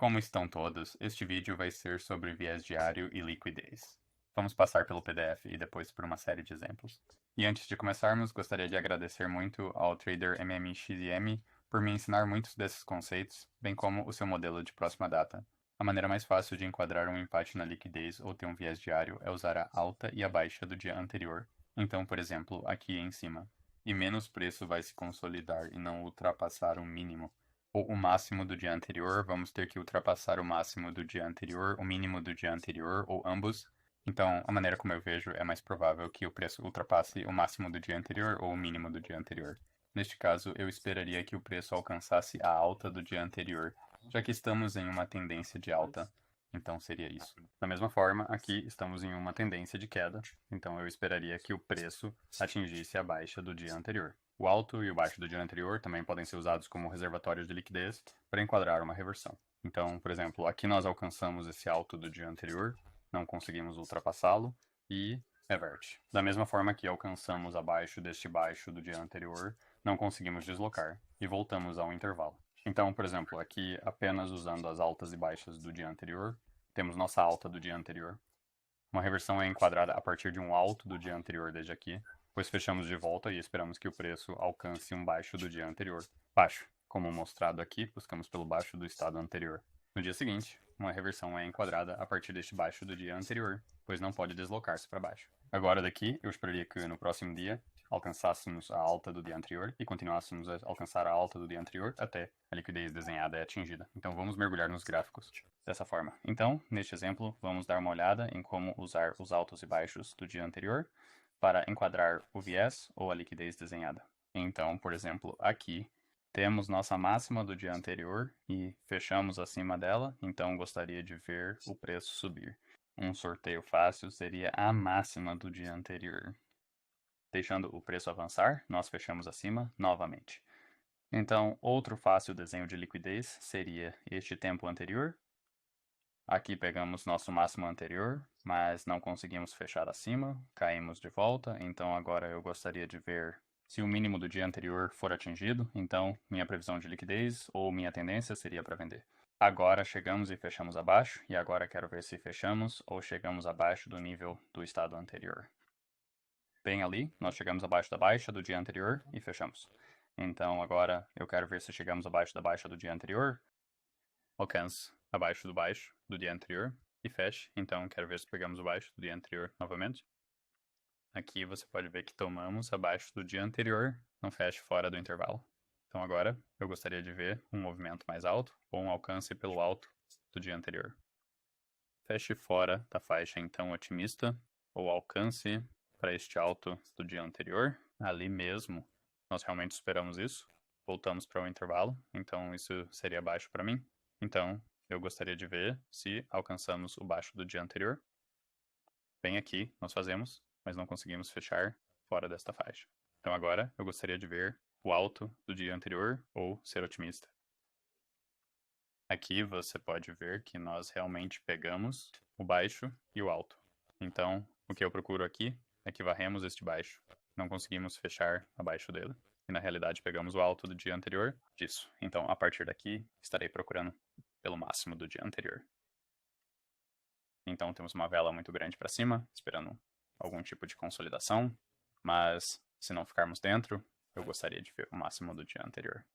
Como estão todos, este vídeo vai ser sobre viés diário e liquidez. Vamos passar pelo PDF e depois por uma série de exemplos. E antes de começarmos, gostaria de agradecer muito ao trader MMXM por me ensinar muitos desses conceitos, bem como o seu modelo de próxima data. A maneira mais fácil de enquadrar um empate na liquidez ou ter um viés diário é usar a alta e a baixa do dia anterior. Então, por exemplo, aqui em cima. E menos preço vai se consolidar e não ultrapassar o mínimo ou o máximo do dia anterior, vamos ter que ultrapassar o máximo do dia anterior, o mínimo do dia anterior, ou ambos. Então, a maneira como eu vejo é mais provável que o preço ultrapasse o máximo do dia anterior ou o mínimo do dia anterior. Neste caso, eu esperaria que o preço alcançasse a alta do dia anterior, já que estamos em uma tendência de alta. Então seria isso. Da mesma forma, aqui estamos em uma tendência de queda, então eu esperaria que o preço atingisse a baixa do dia anterior. O alto e o baixo do dia anterior também podem ser usados como reservatórios de liquidez para enquadrar uma reversão. Então, por exemplo, aqui nós alcançamos esse alto do dia anterior, não conseguimos ultrapassá-lo e reverte. Da mesma forma que alcançamos abaixo deste baixo do dia anterior, não conseguimos deslocar e voltamos ao intervalo. Então, por exemplo, aqui apenas usando as altas e baixas do dia anterior, temos nossa alta do dia anterior. Uma reversão é enquadrada a partir de um alto do dia anterior desde aqui, pois fechamos de volta e esperamos que o preço alcance um baixo do dia anterior. Baixo, como mostrado aqui, buscamos pelo baixo do estado anterior. No dia seguinte, uma reversão é enquadrada a partir deste baixo do dia anterior, pois não pode deslocar-se para baixo. Agora daqui, eu esperaria que no próximo dia alcançássemos a alta do dia anterior e continuássemos a alcançar a alta do dia anterior até a liquidez desenhada é atingida. Então vamos mergulhar nos gráficos dessa forma. Então, neste exemplo, vamos dar uma olhada em como usar os altos e baixos do dia anterior para enquadrar o viés ou a liquidez desenhada. Então, por exemplo, aqui temos nossa máxima do dia anterior e fechamos acima dela, então gostaria de ver o preço subir. Um sorteio fácil seria a máxima do dia anterior. Deixando o preço avançar, nós fechamos acima novamente. Então, outro fácil desenho de liquidez seria este tempo anterior. Aqui pegamos nosso máximo anterior, mas não conseguimos fechar acima, caímos de volta, então agora eu gostaria de ver se o mínimo do dia anterior for atingido, então minha previsão de liquidez ou minha tendência seria para vender. Agora chegamos e fechamos abaixo, e agora quero ver se fechamos ou chegamos abaixo do nível do estado anterior. Bem ali, nós chegamos abaixo da baixa do dia anterior e fechamos. Então agora eu quero ver se chegamos abaixo da baixa do dia anterior, alcance abaixo do baixo do dia anterior e feche. Então quero ver se pegamos o baixo do dia anterior novamente. Aqui você pode ver que tomamos abaixo do dia anterior, não feche fora do intervalo. Então agora eu gostaria de ver um movimento mais alto ou um alcance pelo alto do dia anterior. Feche fora da faixa então otimista ou alcance para este alto do dia anterior. Ali mesmo nós realmente esperamos isso. Voltamos para o intervalo, então isso seria baixo para mim. Então eu gostaria de ver se alcançamos o baixo do dia anterior. Bem aqui nós fazemos, mas não conseguimos fechar fora desta faixa. Então agora eu gostaria de ver o alto do dia anterior ou ser otimista. Aqui você pode ver que nós realmente pegamos o baixo e o alto. Então, o que eu procuro aqui é que varremos este baixo. Não conseguimos fechar abaixo dele. E na realidade pegamos o alto do dia anterior disso. Então, a partir daqui, estarei procurando pelo máximo do dia anterior. Então, temos uma vela muito grande para cima, esperando algum tipo de consolidação. Mas, se não ficarmos dentro, eu gostaria de ver o máximo do dia anterior.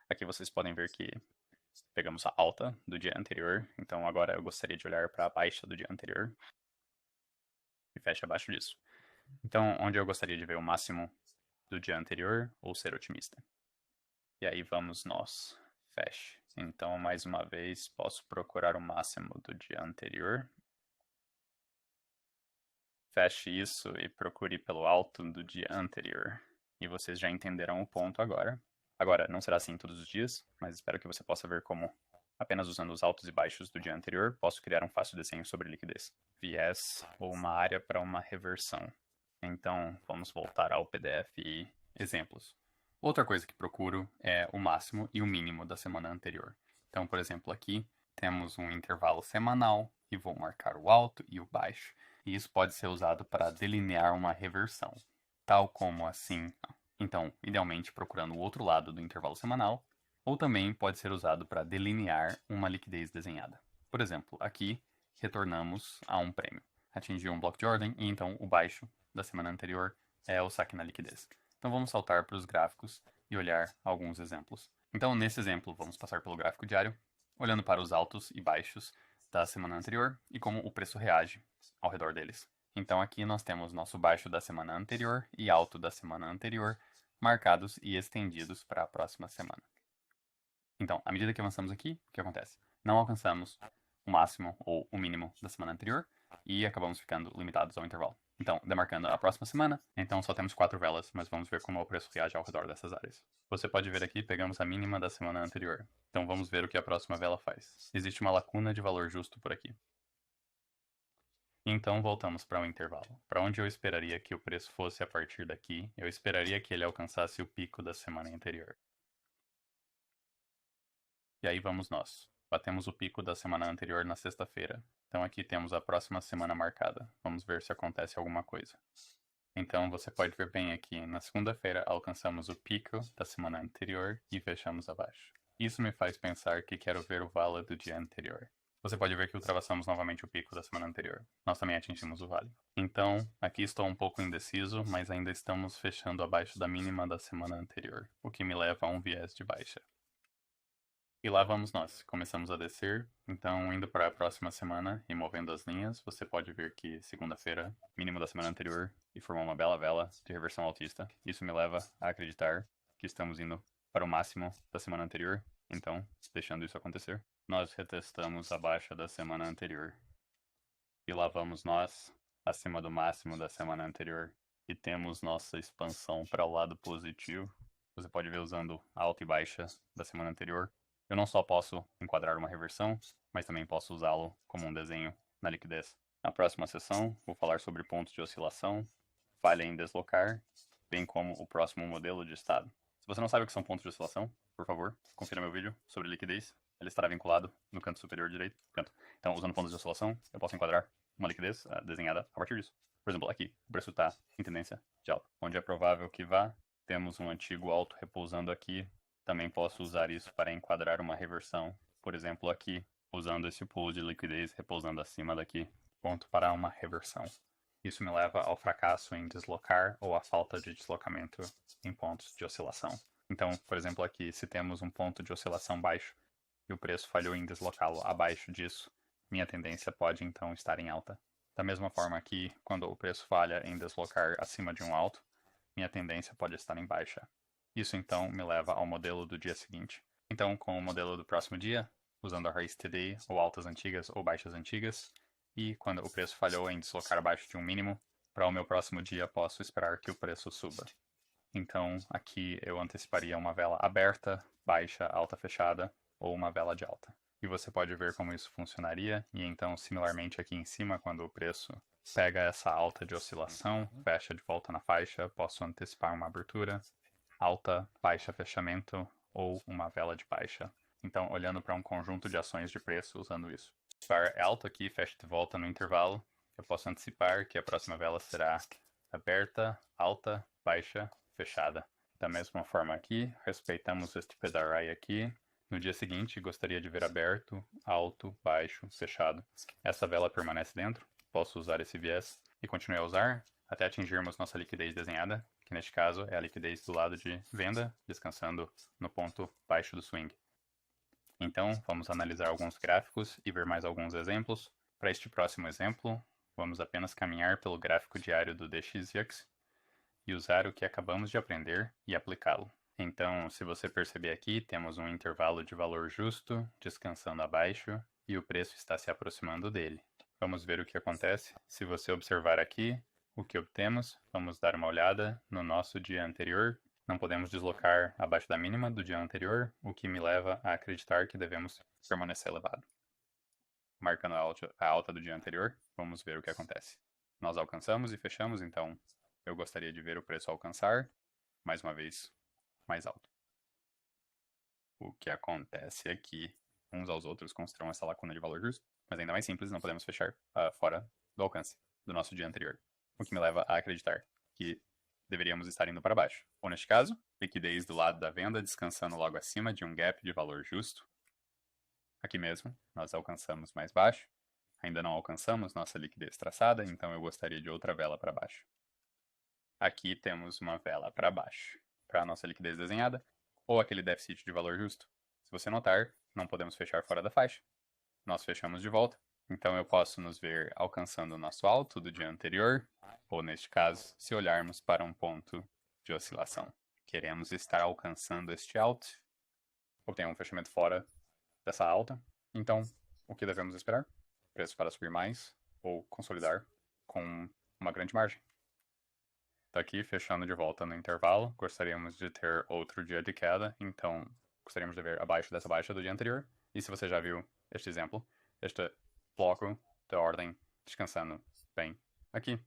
Aqui vocês podem ver que pegamos a alta do dia anterior, então agora eu gostaria de olhar para a baixa do dia anterior e fecha abaixo disso. Então, onde eu gostaria de ver o máximo do dia anterior ou ser otimista. E aí vamos nós. Feche. Então, mais uma vez, posso procurar o máximo do dia anterior. Feche isso e procure pelo alto do dia anterior. E vocês já entenderão o ponto agora. Agora, não será assim todos os dias, mas espero que você possa ver como, apenas usando os altos e baixos do dia anterior, posso criar um fácil desenho sobre liquidez. Viés ou uma área para uma reversão. Então, vamos voltar ao PDF e exemplos. Outra coisa que procuro é o máximo e o mínimo da semana anterior. Então, por exemplo, aqui temos um intervalo semanal e vou marcar o alto e o baixo. E isso pode ser usado para delinear uma reversão, tal como assim. Então, idealmente procurando o outro lado do intervalo semanal ou também pode ser usado para delinear uma liquidez desenhada. Por exemplo, aqui retornamos a um prêmio. Atingiu um bloco de ordem e então o baixo da semana anterior é o saque na liquidez. Então vamos saltar para os gráficos e olhar alguns exemplos. Então nesse exemplo vamos passar pelo gráfico diário, olhando para os altos e baixos da semana anterior e como o preço reage ao redor deles. Então aqui nós temos nosso baixo da semana anterior e alto da semana anterior marcados e estendidos para a próxima semana. Então, à medida que avançamos aqui, o que acontece? Não alcançamos o máximo ou o mínimo da semana anterior e acabamos ficando limitados ao intervalo. Então, demarcando a próxima semana, então só temos 4 velas, mas vamos ver como o preço reage ao redor dessas áreas. Você pode ver aqui, pegamos a mínima da semana anterior. Então vamos ver o que a próxima vela faz. Existe uma lacuna de valor justo por aqui. Então voltamos para o intervalo. Para onde eu esperaria que o preço fosse a partir daqui, eu esperaria que ele alcançasse o pico da semana anterior. E aí vamos nós. Batemos o pico da semana anterior na sexta-feira. Então aqui temos a próxima semana marcada. Vamos ver se acontece alguma coisa. Então você pode ver bem aqui, na segunda-feira alcançamos o pico da semana anterior e fechamos abaixo. Isso me faz pensar que quero ver o vale do dia anterior. Você pode ver que ultrapassamos novamente o pico da semana anterior. Nós também atingimos o vale. Então, aqui estou um pouco indeciso, mas ainda estamos fechando abaixo da mínima da semana anterior, o que me leva a um viés de baixa. E lá vamos nós. Começamos a descer, então indo para a próxima semana e movendo as linhas, você pode ver que segunda-feira, mínimo da semana anterior, e formou uma bela vela de reversão altista. Isso me leva a acreditar que estamos indo para o máximo da semana anterior, então, deixando isso acontecer, nós retestamos a baixa da semana anterior. E lá vamos nós, acima do máximo da semana anterior, e temos nossa expansão para o lado positivo. Você pode ver usando alta e baixa da semana anterior. Eu não só posso enquadrar uma reversão, mas também posso usá-lo como um desenho na liquidez. Na próxima sessão, vou falar sobre pontos de oscilação, falha em deslocar, bem como o próximo modelo de estado. Se você não sabe o que são pontos de oscilação, por favor, confira meu vídeo sobre liquidez. Ele estará vinculado no canto superior direito. Então, usando pontos de oscilação, eu posso enquadrar uma liquidez desenhada a partir disso. Por exemplo, aqui, o preço está em tendência de alta. Onde é provável que vá, temos um antigo alto repousando aqui. Também posso usar isso para enquadrar uma reversão. Por exemplo, aqui, usando esse pool de liquidez repousando acima daqui, ponto para uma reversão. Isso me leva ao fracasso em deslocar ou à falta de deslocamento em pontos de oscilação. Então, por exemplo, aqui, se temos um ponto de oscilação baixo e o preço falhou em deslocá-lo abaixo disso, minha tendência pode então estar em alta. Da mesma forma aqui, quando o preço falha em deslocar acima de um alto, minha tendência pode estar em baixa. Isso então me leva ao modelo do dia seguinte. Então, com o modelo do próximo dia, usando a raiz TD, ou altas antigas ou baixas antigas, e quando o preço falhou em deslocar abaixo de um mínimo, para o meu próximo dia posso esperar que o preço suba. Então, aqui eu anteciparia uma vela aberta, baixa, alta fechada, ou uma vela de alta. E você pode ver como isso funcionaria, e então, similarmente aqui em cima, quando o preço pega essa alta de oscilação, fecha de volta na faixa, posso antecipar uma abertura, alta, baixa, fechamento, ou uma vela de baixa. Então, olhando para um conjunto de ações de preço usando isso. Se o par é alto aqui, fecha de volta no intervalo, eu posso antecipar que a próxima vela será aberta, alta, baixa, fechada. Da mesma forma aqui, respeitamos este PDRI aqui. No dia seguinte, gostaria de ver aberto, alto, baixo, fechado. Essa vela permanece dentro, posso usar esse viés e continuar a usar até atingirmos nossa liquidez desenhada, que neste caso é a liquidez do lado de venda, descansando no ponto baixo do swing. Então, vamos analisar alguns gráficos e ver mais alguns exemplos. Para este próximo exemplo, vamos apenas caminhar pelo gráfico diário do DXYX e usar o que acabamos de aprender e aplicá-lo. Então, se você perceber aqui, temos um intervalo de valor justo, descansando abaixo, e o preço está se aproximando dele. Vamos ver o que acontece. Se você observar aqui, o que obtemos, vamos dar uma olhada no nosso dia anterior. Não podemos deslocar abaixo da mínima do dia anterior, o que me leva a acreditar que devemos permanecer elevado. Marcando a alta do dia anterior, vamos ver o que acontece. Nós alcançamos e fechamos, então eu gostaria de ver o preço alcançar, mais uma vez, mais alto. O que acontece aqui, uns aos outros construam essa lacuna de valor justo, mas ainda mais simples, não podemos fechar fora do alcance do nosso dia anterior. O que me leva a acreditar que deveríamos estar indo para baixo. Ou neste caso, liquidez do lado da venda, descansando logo acima de um gap de valor justo. Aqui mesmo, nós alcançamos mais baixo. Ainda não alcançamos nossa liquidez traçada, então eu gostaria de outra vela para baixo. Aqui temos uma vela para baixo, para a nossa liquidez desenhada, ou aquele déficit de valor justo. Se você notar, não podemos fechar fora da faixa. Nós fechamos de volta, então eu posso nos ver alcançando o nosso alto do dia anterior, ou neste caso, se olharmos para um ponto de oscilação. Queremos estar alcançando este alto, ou tem um fechamento fora dessa alta, então o que devemos esperar? Preço para subir mais, ou consolidar com uma grande margem. Tá aqui, fechando de volta no intervalo, gostaríamos de ter outro dia de queda, então gostaríamos de ver abaixo dessa baixa do dia anterior. E se você já viu este exemplo, este bloco de ordem descansando bem aqui.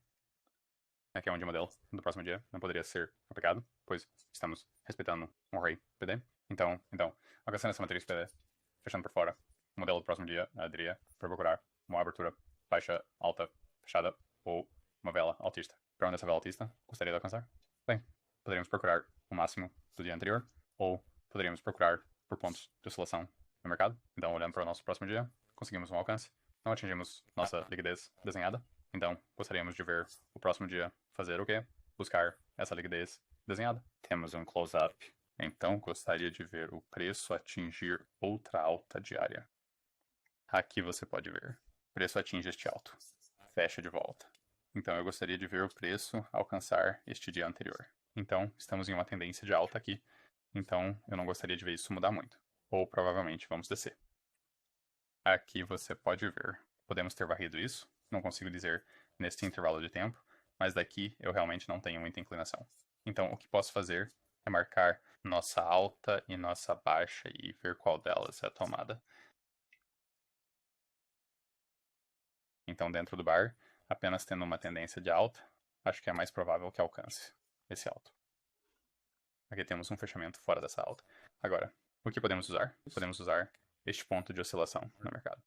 Aqui é onde o modelo do próximo dia não poderia ser aplicado, pois estamos respeitando um array PD. Então, alcançando essa matriz PD, fechando por fora, o modelo do próximo dia daria para procurar uma abertura baixa, alta, fechada ou uma vela altista. Para onde essa vela altista gostaria de alcançar? Bem, poderíamos procurar o máximo do dia anterior, ou poderíamos procurar por pontos de oscilação no mercado. Então, olhando para o nosso próximo dia, conseguimos um alcance. Não atingimos nossa liquidez desenhada. Então, gostaríamos de ver o próximo dia fazer o quê? Buscar essa liquidez desenhada. Temos um close-up. Então, gostaria de ver o preço atingir outra alta diária. Aqui você pode ver. O preço atinge este alto. Fecha de volta. Então, eu gostaria de ver o preço alcançar este dia anterior. Então, estamos em uma tendência de alta aqui. Então, eu não gostaria de ver isso mudar muito. Ou, provavelmente, vamos descer. Aqui você pode ver. Podemos ter varrido isso. Não consigo dizer neste intervalo de tempo. Mas daqui eu realmente não tenho muita inclinação. Então, o que posso fazer é marcar nossa alta e nossa baixa e ver qual delas é a tomada. Então, dentro do bar, apenas tendo uma tendência de alta, acho que é mais provável que alcance esse alto. Aqui temos um fechamento fora dessa alta. Agora, o que podemos usar? Podemos usar este ponto de oscilação no mercado.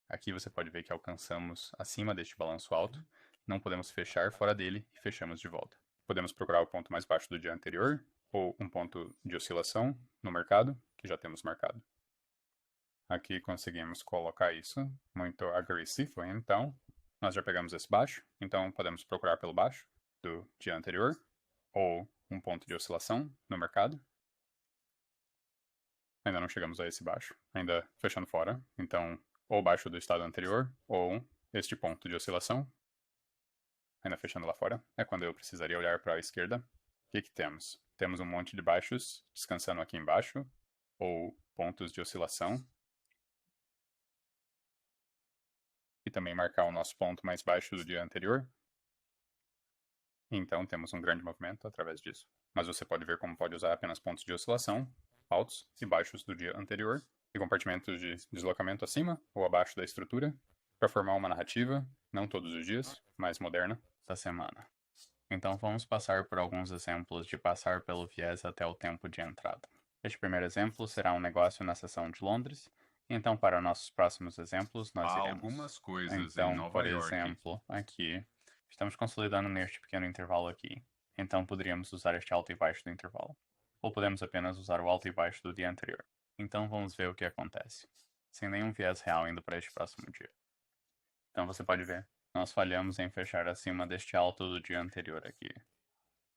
Aqui você pode ver que alcançamos acima deste balanço alto, não podemos fechar fora dele e fechamos de volta. Podemos procurar o ponto mais baixo do dia anterior, ou um ponto de oscilação no mercado, que já temos marcado. Aqui conseguimos colocar isso muito agressivo, então nós já pegamos esse baixo, então podemos procurar pelo baixo do dia anterior, ou um ponto de oscilação no mercado. Ainda não chegamos a esse baixo, ainda fechando fora, então ou baixo do estado anterior, ou este ponto de oscilação, ainda fechando lá fora, é quando eu precisaria olhar para a esquerda. O que temos? Temos um monte de baixos descansando aqui embaixo, ou pontos de oscilação. E também marcar o nosso ponto mais baixo do dia anterior. Então temos um grande movimento através disso. Mas você pode ver como pode usar apenas pontos de oscilação, altos e baixos do dia anterior, e compartimentos de deslocamento acima ou abaixo da estrutura, para formar uma narrativa, não todos os dias, mais moderna, da semana. Então vamos passar por alguns exemplos de passar pelo viés até o tempo de entrada. Este primeiro exemplo será um negócio na seção de Londres. Então, para nossos próximos exemplos, nós iremos. Algumas coisas Então, em Nova por York. exemplo, aqui, estamos consolidando neste pequeno intervalo aqui. Então, poderíamos usar este alto e baixo do intervalo. Ou podemos apenas usar o alto e baixo do dia anterior. Então, vamos ver o que acontece. Sem nenhum viés real indo para este próximo dia. Então, você pode ver, nós falhamos em fechar acima deste alto do dia anterior aqui.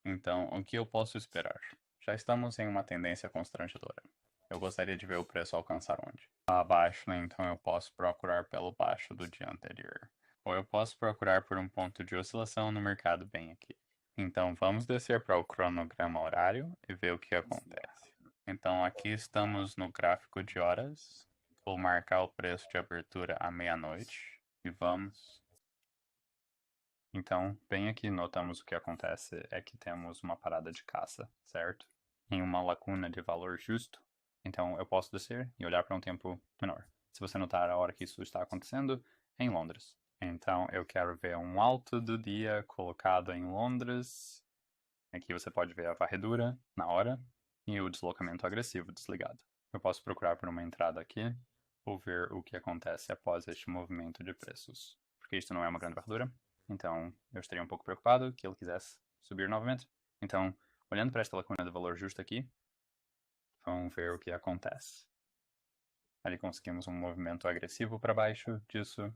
Então, o que eu posso esperar? Já estamos em uma tendência constrangedora. Eu gostaria de ver o preço alcançar onde? Abaixo, né? Então eu posso procurar pelo baixo do dia anterior. Ou eu posso procurar por um ponto de oscilação no mercado bem aqui. Então vamos descer para o cronograma horário e ver o que acontece. Então aqui estamos no gráfico de horas. Vou marcar o preço de abertura à meia-noite. E vamos. Então, bem aqui notamos o que acontece é que temos uma parada de caça, certo? Em uma lacuna de valor justo. Então, eu posso descer e olhar para um tempo menor. Se você notar a hora que isso está acontecendo, é em Londres. Então, eu quero ver um alto do dia colocado em Londres. Aqui você pode ver a varredura na hora e o deslocamento agressivo desligado. Eu posso procurar por uma entrada aqui ou ver o que acontece após este movimento de preços. Porque isto não é uma grande varredura. Então, eu estaria um pouco preocupado que ele quisesse subir novamente. Então, Olhando para esta lacuna de valor justo aqui, vamos ver o que acontece. Ali conseguimos um movimento agressivo para baixo disso,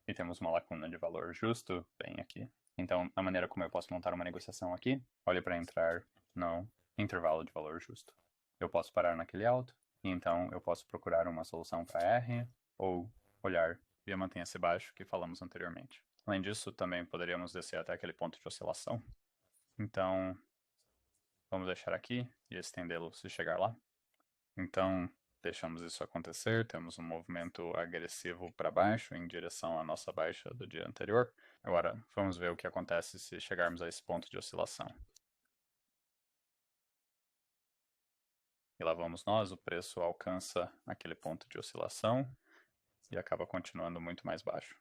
e temos uma lacuna de valor justo bem aqui. Então, a maneira como eu posso montar uma negociação aqui, olhe para entrar no intervalo de valor justo. Eu posso parar naquele alto, e então eu posso procurar uma solução para R, ou olhar via mantenha-se baixo, que falamos anteriormente. Além disso, também poderíamos descer até aquele ponto de oscilação. Então, vamos deixar aqui e estendê-lo se chegar lá. Então, deixamos isso acontecer, temos um movimento agressivo para baixo em direção à nossa baixa do dia anterior. Agora, vamos ver o que acontece se chegarmos a esse ponto de oscilação. E lá vamos nós, o preço alcança aquele ponto de oscilação e acaba continuando muito mais baixo.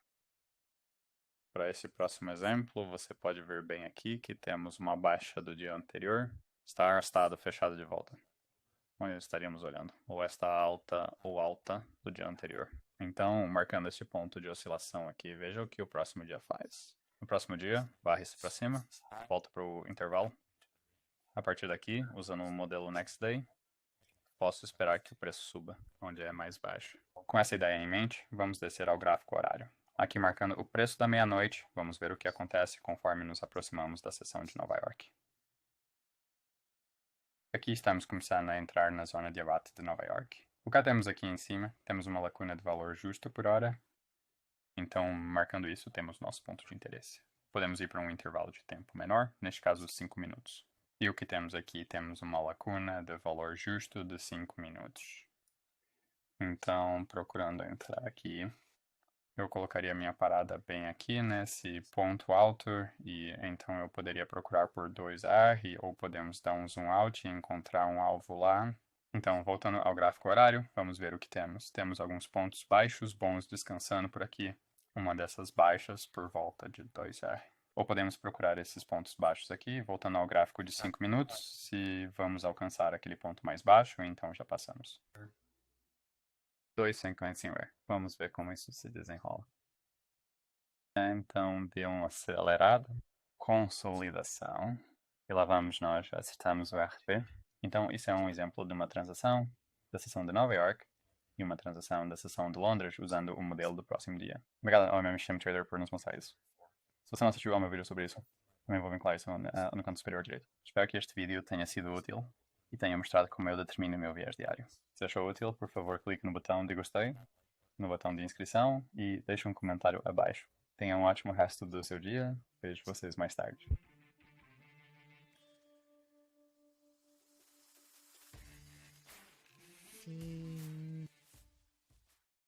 Para esse próximo exemplo, você pode ver bem aqui que temos uma baixa do dia anterior, está arrastado, fechado de volta. Onde estaríamos olhando? Ou esta alta ou alta do dia anterior. Então, marcando este ponto de oscilação aqui, veja o que o próximo dia faz. No próximo dia, varre-se para cima, volta para o intervalo. A partir daqui, usando o modelo Next Day, posso esperar que o preço suba, onde é mais baixo. Com essa ideia em mente, vamos descer ao gráfico horário. Aqui marcando o preço da meia-noite, vamos ver o que acontece conforme nos aproximamos da sessão de Nova York. Aqui estamos começando a entrar na zona de abate de Nova York. O que temos aqui em cima? Temos uma lacuna de valor justo por hora. Então, marcando isso, temos nosso ponto de interesse. Podemos ir para um intervalo de tempo menor, neste caso 5 minutos. E o que temos aqui? Temos uma lacuna de valor justo de 5 minutos. Então, procurando entrar aqui, eu colocaria minha parada bem aqui nesse ponto alto e então eu poderia procurar por 2R ou podemos dar um zoom out e encontrar um alvo lá. Então, voltando ao gráfico horário, vamos ver o que temos. Temos alguns pontos baixos bons descansando por aqui. Uma dessas baixas por volta de 2R. Ou podemos procurar esses pontos baixos aqui, voltando ao gráfico de 5 minutos, se vamos alcançar aquele ponto mais baixo, então já passamos. 2,55. Vamos ver como isso se desenrola. Então, deu uma acelerada. Consolidação. E lá vamos nós, acertamos o RP. Então, isso é um exemplo de uma transação da sessão de Nova York e uma transação da sessão de Londres usando o modelo do próximo dia. Obrigado ao MMXM Trader por nos mostrar isso. Se você não assistiu ao meu vídeo sobre isso, também vou vincular isso no canto superior direito. Espero que este vídeo tenha sido útil e tenha mostrado como eu determino o meu viés diário. Se achou útil, por favor, clique no botão de gostei, no botão de inscrição e deixe um comentário abaixo. Tenha um ótimo resto do seu dia. Vejo vocês mais tarde. Sim.